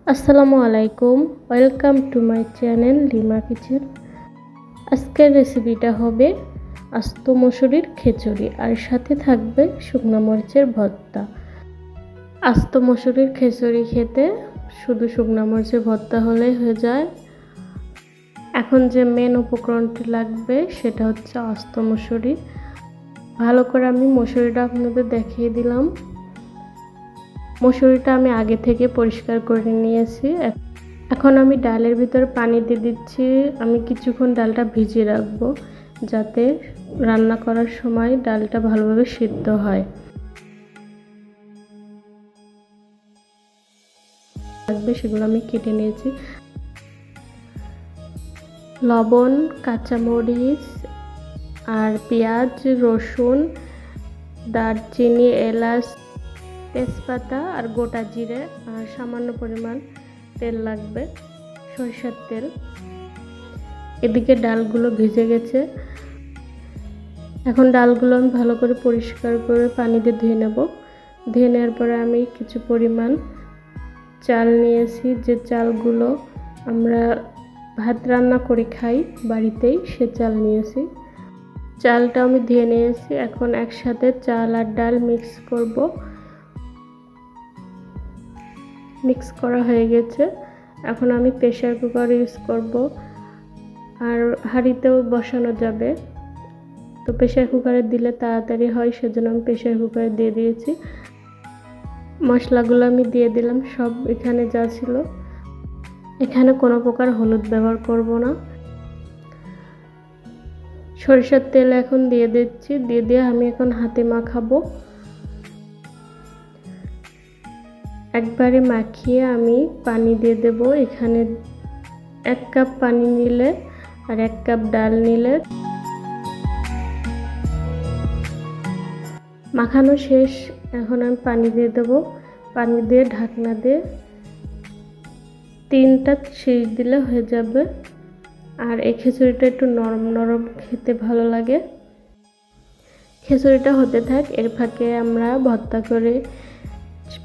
আসসালামু আলাইকুম, welcome to my channel lima kitchen. আজকের রেসিপিটা হবে আস্ত মসুরির খিচুড়ি আর সাথে থাকবে শুকনো মরিচের ভর্তা। আস্ত মসুরির খিচুড়ি খেতে শুধু শুকনো মরিচের ভর্তা হলেই হয়ে যায়। এখন যে মেন উপকরণটি লাগবে সেটা হচ্ছে আস্ত মসুরি। ভালো করে আমি মসুরিটা আপনাদের দেখিয়ে দিলাম। মসুরিটা আমি আগে থেকে পরিষ্কার করে নিয়েছি। এখন আমি ডালের ভিতরে পানি দিয়ে দিচ্ছি। আমি কিছুক্ষণ ডালটা ভিজিয়ে রাখবো যাতে রান্না করার সময় ডালটা ভালোভাবে সিদ্ধ হয়। সেগুলো আমি কেটে নিয়েছি। লবণ, কাঁচামরিচ আর পেঁয়াজ, রসুন, দারচিনি, এলাচ, তেজপাতা আর গোটা জিরে আর সামান্য পরিমাণ তেল লাগবে, সরিষার তেল। এদিকে ডালগুলো ভিজে গেছে। এখন ডালগুলো আমি ভালো করে পরিষ্কার করে পানি দিয়ে ধুয়ে নেব। ধুয়ে নেওয়ার পরে আমি কিছু পরিমাণ চাল নিয়েছি, যে চালগুলো আমরা ভাত রান্না করে খাই বাড়িতেই, সে চাল নিয়েছি। চালটা আমি ধুয়ে নিয়েছি। এখন একসাথে চাল আর ডাল মিক্স করব। মিক্স করা হয়ে গেছে। এখন আমি প্রেসার কুকার ইউজ করব, আর হাঁড়িতেও বসানো যাবে। তো প্রেসার কুকারে দিলে তাড়াতাড়ি হয়, সেজন্য আমি প্রেসার কুকারে দিয়ে দিয়েছি। মশলাগুলো আমি দিয়ে দিলাম সব, এখানে যা ছিল। এখানে কোনো প্রকার হলুদ ব্যবহার করব না। সরিষার তেল এখন দিয়ে দিচ্ছি। দিয়ে আমি এখন হাতে মাখাবো। একবারে মাখিয়ে আমি পানি দিয়ে দেব। এখানে 1 কাপ পানি নিলে আর 1 কাপ ডাল নিলে। মাখানো শেষ। এখন আমি পানি দিয়ে দেব। পানি দিয়ে ঢাকনা দিয়ে 3টা সিটি দিলে হয়ে যাবে। আর এই খিচুড়িটা একটু নরম নরম খেতে ভালো লাগে। খিচুড়িটা হতে থাক, এর ফাঁকে আমরা ভর্তা করে।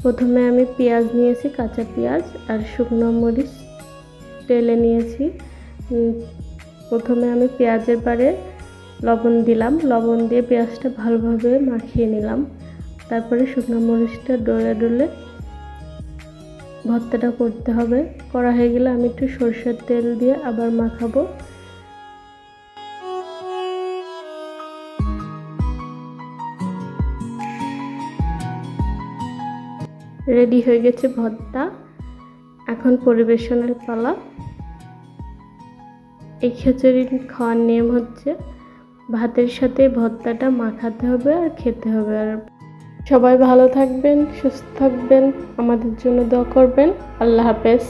প্রথমে আমি পেঁয়াজ নিয়েছি, কাঁচা পেঁয়াজ আর শুকনো মরিচ তেলে নিয়েছি। প্রথমে আমি পেঁয়াজের পারে লবণ দিলাম। লবণ দিয়ে পেঁয়াজটা ভালোভাবে মাখিয়ে নিলাম। তারপরে শুকনো মরিচটা ডলে ভর্তাটা করতে হবে। করা হয়ে গেলে আমি একটু সরষের তেল দিয়ে আবার মাখাবো। রেডি হয়ে গেছে ভর্তা। এখন পরিবেশনের পালা। এই খিচুড়ি খাওয়ার নিয়ম হচ্ছে ভাতের সাথে ভর্তাটা মাখাতে হবে আর খেতে হবে। আর সবাই ভালো থাকবেন, সুস্থ থাকবেন, আমাদের জন্য দোয়া করবেন। আল্লাহ হাফেজ।